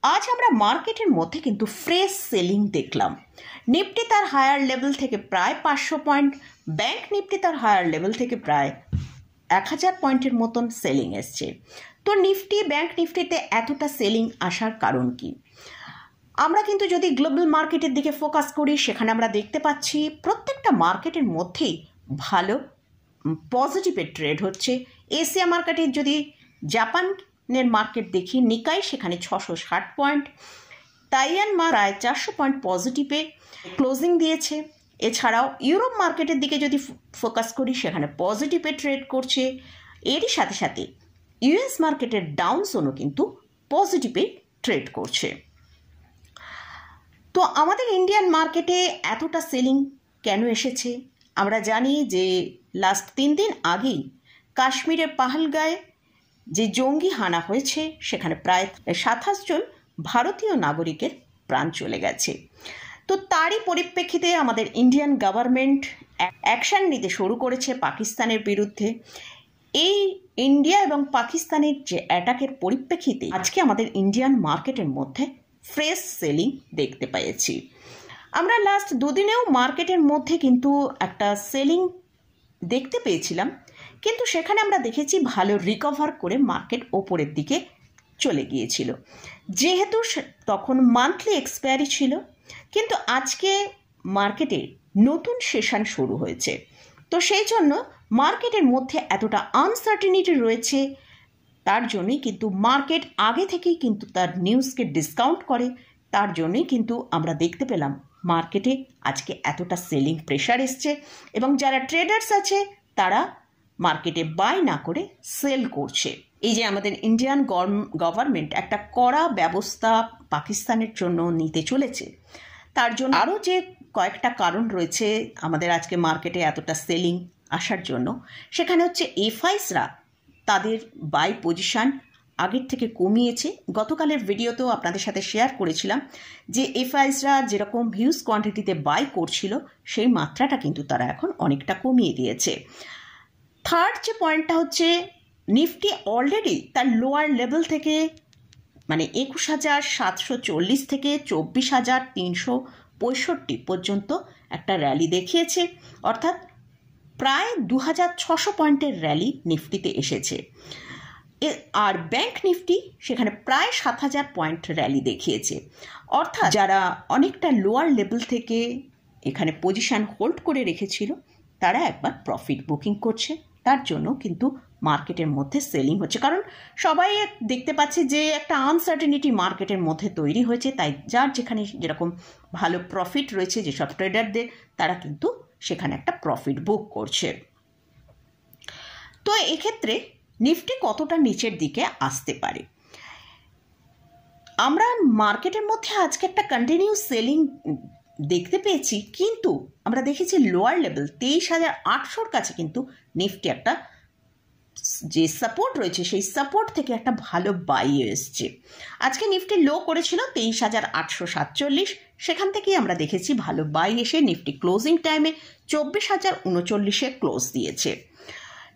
আজ আমরা মার্কেটের মধ্যে কিন্তু ফ্রেশ সেলিং দেখলাম। নিফটি তার হায়ার লেভেল থেকে প্রায় 500 পয়েন্ট, ব্যাংক নিফটি তার হায়ার লেভেল থেকে প্রায় 1000 পয়েন্টের মতন সেলিং এসছে। তো নিফটি ব্যাংক নিফটিতে এতটা সেলিং আসার কারণ কি? আমরা কিন্তু যদি গ্লোবাল মার্কেটের দিকে ফোকাস করি, সেখানে আমরা দেখতে পাচ্ছি প্রত্যেকটা মার্কেটের মধ্যেই ভালো পজিটিভের ট্রেড হচ্ছে। এশিয়া মার্কেটের যদি জাপানের মার্কেট দেখি, নিকাই সেখানে 660 পয়েন্ট, তাইওয়ান প্রায় 400 পয়েন্ট পজিটিভে ক্লোজিং দিয়েছে। এছাড়াও ইউরোপ মার্কেটের দিকে যদি ফোকাস করি, সেখানে পজিটিভে ট্রেড করছে। এরই সাথে সাথে ইউএস মার্কেটের ডাউন জোনও কিন্তু পজিটিভে ট্রেড করছে। তো আমাদের ইন্ডিয়ান মার্কেটে এতটা সেলিং কেন এসেছে? আমরা জানি যে লাস্ট 3 দিন আগেই কাশ্মীরের পাহালগাঁয়ে যে জঙ্গি হানা হয়েছে, সেখানে প্রায় 27 জন ভারতীয় নাগরিকের প্রাণ চলে গেছে। তো তারই পরিপ্রেক্ষিতে আমাদের ইন্ডিয়ান গভর্নমেন্ট অ্যাকশন নিতে শুরু করেছে পাকিস্তানের বিরুদ্ধে। এই ইন্ডিয়া এবং পাকিস্তানের যে অ্যাটাকের পরিপ্রেক্ষিতে আজকে আমাদের ইন্ডিয়ান মার্কেটের মধ্যে ফ্রেশ সেলিং দেখতে পেয়েছি। আমরা লাস্ট 2 দিনেও মার্কেটের মধ্যে কিন্তু একটা সেলিং দেখতে পেয়েছিলাম, কিন্তু সেখানে আমরা দেখেছি ভালো রিকভার করে মার্কেট ওপরের দিকে চলে গিয়েছিল, যেহেতু তখন মান্থলি এক্সপায়ারি ছিল। কিন্তু আজকে মার্কেটে নতুন সেশন শুরু হয়েছে, তো সেই জন্য মার্কেটের মধ্যে এতটা আনসার্টেনিটি রয়েছে। তার জন্যই কিন্তু মার্কেট আগে থেকেই কিন্তু তার নিউজকে ডিসকাউন্ট করে। তার জন্যই কিন্তু আমরা দেখতে পেলাম মার্কেটে আজকে এতটা সেলিং প্রেশার এসছে, এবং যারা ট্রেডার্স আছে তারা মার্কেটে বাই না করে সেল করছে। এই যে আমাদের ইন্ডিয়ান গভর্নমেন্ট একটা কড়া ব্যবস্থা পাকিস্তানের জন্য নিতে চলেছে, তার জন্য আরও যে কয়েকটা কারণ রয়েছে আমাদের আজকে মার্কেটে এতটা সেলিং আসার জন্য। সেখানে হচ্ছে এফআইসরা তাদের বাই পজিশন আগের থেকে কমিয়েছে। গতকালের ভিডিওতেও আপনাদের সাথে শেয়ার করেছিলাম যে এফআইসরা যেরকম হিউজ কোয়ান্টিটিতে বাই করছিল, সেই মাত্রাটা কিন্তু তারা এখন অনেকটা কমিয়ে দিয়েছে। থার্ড যে পয়েন্টটা হচ্ছে, নিফটি অলরেডি তার লোয়ার লেভেল থেকে মানে 21,740 থেকে 24,365 পর্যন্ত একটা র্যালি দেখিয়েছে, অর্থাৎ প্রায় 2,600 পয়েন্টের র্যালি নিফটিতে এসেছে। আর ব্যাংক নিফটি সেখানে প্রায় 7,000 পয়েন্ট র্যালি দেখিয়েছে। অর্থাৎ যারা অনেকটা লোয়ার লেভেল থেকে এখানে পজিশন হোল্ড করে রেখেছিল, তারা একবার প্রফিট বুকিং করছে। তার জন্য কিন্তু মার্কেটের মধ্যে সেলিং হচ্ছে, কারণ সবাই দেখতে পাচ্ছে যে একটা আনসার্টেনিটি মার্কেটের মধ্যে তৈরি হয়েছে। তাই যার যেখানে যেরকম ভালো প্রফিট রয়েছে, যেসব ট্রেডারদের, তারা কিন্তু সেখানে একটা প্রফিট বুক করছে। তো এক্ষেত্রে নিফটি কতটা নিচের দিকে আসতে পারে? আমরা মার্কেটের মধ্যে আজকে একটা কন্টিনিউ সেলিং দেখতে পেয়েছি, কিন্তু আমরা দেখেছি লোয়ার লেভেল 23,800 কাছে কিন্তু নিফটি একটা যে সাপোর্ট রয়েছে, সেই সাপোর্ট থেকে একটা ভালো বাই এসছে। আজকে নিফটি লো করেছিল 23,847, সেখান থেকেই আমরা দেখেছি ভালো বাই এসে নিফটি ক্লোজিং টাইমে 24,039-এ ক্লোজ দিয়েছে।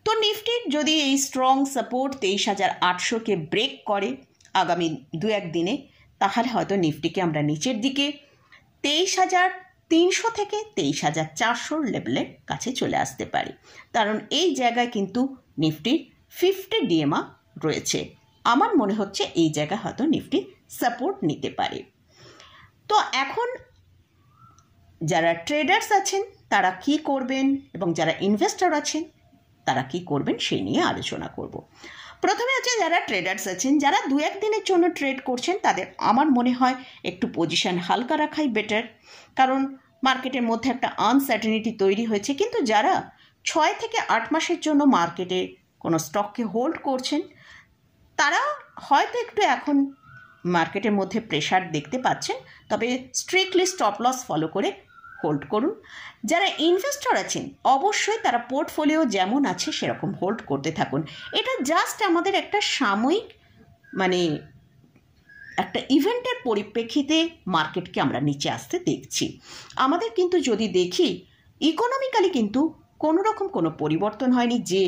তো নিফটির যদি এই স্ট্রং সাপোর্ট 23,800-কে ব্রেক করে আগামী 2-1 দিনে, তাহলে হয়তো নিফটিকে আমরা নিচের দিকে 23,300 থেকে 23,400 লেভেলের কাছে চলে আসতে পারি। কারণ এই জায়গায় কিন্তু নিফটির 50 ডিএমআ রয়েছে। আমার মনে হচ্ছে এই জায়গায় হয়তো নিফটি সাপোর্ট নিতে পারে। তো এখন যারা ট্রেডার্স আছেন তারা কি করবেন, এবং যারা ইনভেস্টর আছেন তারা কি করবেন, সেই নিয়ে আলোচনা করব। প্রথমে হচ্ছে যারা ট্রেডার্স আছেন, যারা 2-1 দিনের জন্য ট্রেড করছেন, তাদের আমার মনে হয় একটু পজিশন হালকা রাখাই বেটার, কারণ মার্কেটের মধ্যে একটা আনসার্টেনিটি তৈরি হয়েছে। কিন্তু যারা 6 থেকে 8 মাসের জন্য মার্কেটে কোনো স্টককে হোল্ড করছেন, তারা হয়তো একটু এখন মার্কেটের মধ্যে প্রেশার দেখতে পাচ্ছেন, তবে স্ট্রিক্টলি স্টপ লস ফলো করে হোল্ড করুন। যারা ইনভেস্টর আছেন, অবশ্যই তারা পোর্টফোলিও যেমন আছে সেরকম হোল্ড করতে থাকুন। এটা জাস্ট আমাদের একটা সাময়িক মানে একটা ইভেন্টের পরিপ্রেক্ষিতে মার্কেটকে আমরা নিচে আসতে দেখছি। আমাদের কিন্তু যদি দেখি ইকোনমিক্যালি কিন্তু কোনো রকম কোনো পরিবর্তন হয়নি। যে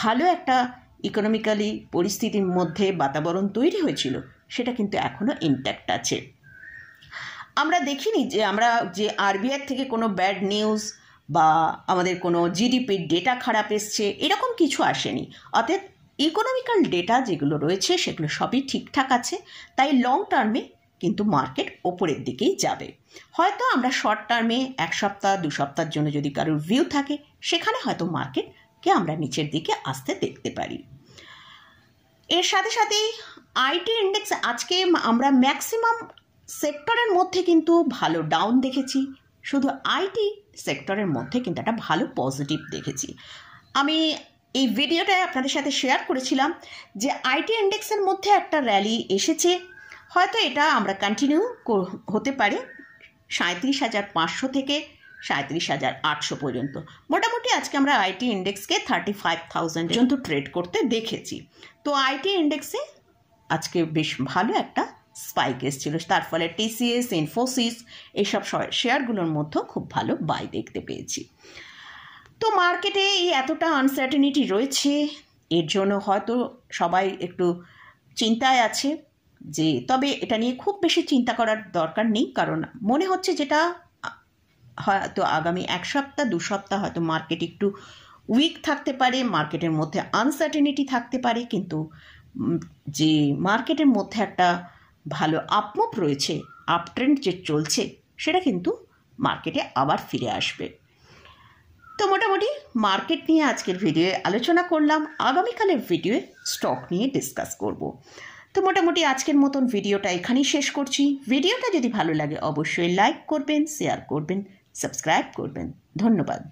ভালো একটা ইকোনমিক্যালি পরিস্থিতির মধ্যে বাতাবরণ তৈরি হয়েছিল, সেটা কিন্তু এখনও ইনট্যাক্ট আছে। আমরা দেখিনি যে আরবিআই থেকে কোনো ব্যাড নিউজ বা আমাদের কোনো জিডিপির ডেটা খারাপ এসছে, এরকম কিছু আসেনি। অর্থাৎ ইকোনমিক্যাল ডেটা যেগুলো রয়েছে সেগুলো সবই ঠিকঠাক আছে, তাই লং টার্মে কিন্তু মার্কেট ওপরের দিকেই যাবে। হয়তো আমরা শর্ট টার্মে 1 সপ্তাহ 2 সপ্তাহের জন্য যদি কারোর ভিউ থাকে, সেখানে হয়তো মার্কেটকে আমরা নিচের দিকে আসতে দেখতে পারি। এর সাথে সাথেই আইটি ইন্ডেক্স আজকে আমরা ম্যাক্সিমাম সেক্টরের মধ্যে কিন্তু ভালো ডাউন দেখেছি, শুধু আইটি সেক্টরের মধ্যে কিন্তু একটা ভালো পজিটিভ দেখেছি। আমি এই ভিডিওটায় আপনাদের সাথে শেয়ার করেছিলাম যে আইটি ইন্ডেক্সের মধ্যে একটা র্যালি এসেছে, হয়তো এটা আমরা কন্টিনিউ হতে পারে 37,500 থেকে 37,800 পর্যন্ত। মোটামুটি আজকে আমরা আইটি ইন্ডেক্সকে 35,000 পর্যন্ত ট্রেড করতে দেখেছি। তো আইটি ইন্ডেক্সে আজকে বেশ ভালো একটা স্পাইক এসেছিল, তার ফলে টিসিএস, ইনফোসিস এইসব শেয়ারগুলোর মধ্যেও খুব ভালো বাই দেখতে পেয়েছি। তো মার্কেটে এই এতটা আনসার্টেনিটি রয়েছে, এর জন্য হয়তো সবাই একটু চিন্তায় আছে যে, তবে এটা নিয়ে খুব বেশি চিন্তা করার দরকার নেই, কারণ মনে হচ্ছে যেটা হয়তো আগামী 1 সপ্তাহ 2 সপ্তাহ হয়তো মার্কেট একটু উইক থাকতে পারে, মার্কেটের মধ্যে আনসার্টেনিটি থাকতে পারে, কিন্তু যে মার্কেটের মধ্যে একটা ভালো আপমুভ রয়েছে, আপট্রেন্ড যে চলছে, সেটা কিন্তু মার্কেটে আবার ফিরে আসবে। তো মোটামুটি মার্কেট নিয়ে আজকের ভিডিওয়ে আলোচনা করলাম, আগামীকালের ভিডিওয়ে স্টক নিয়ে ডিসকাস করব। তো মোটামুটি আজকের মতন ভিডিওটা এখানেই শেষ করছি। ভিডিওটা যদি ভালো লাগে অবশ্যই লাইক করবেন, শেয়ার করবেন, সাবস্ক্রাইব করবেন। ধন্যবাদ।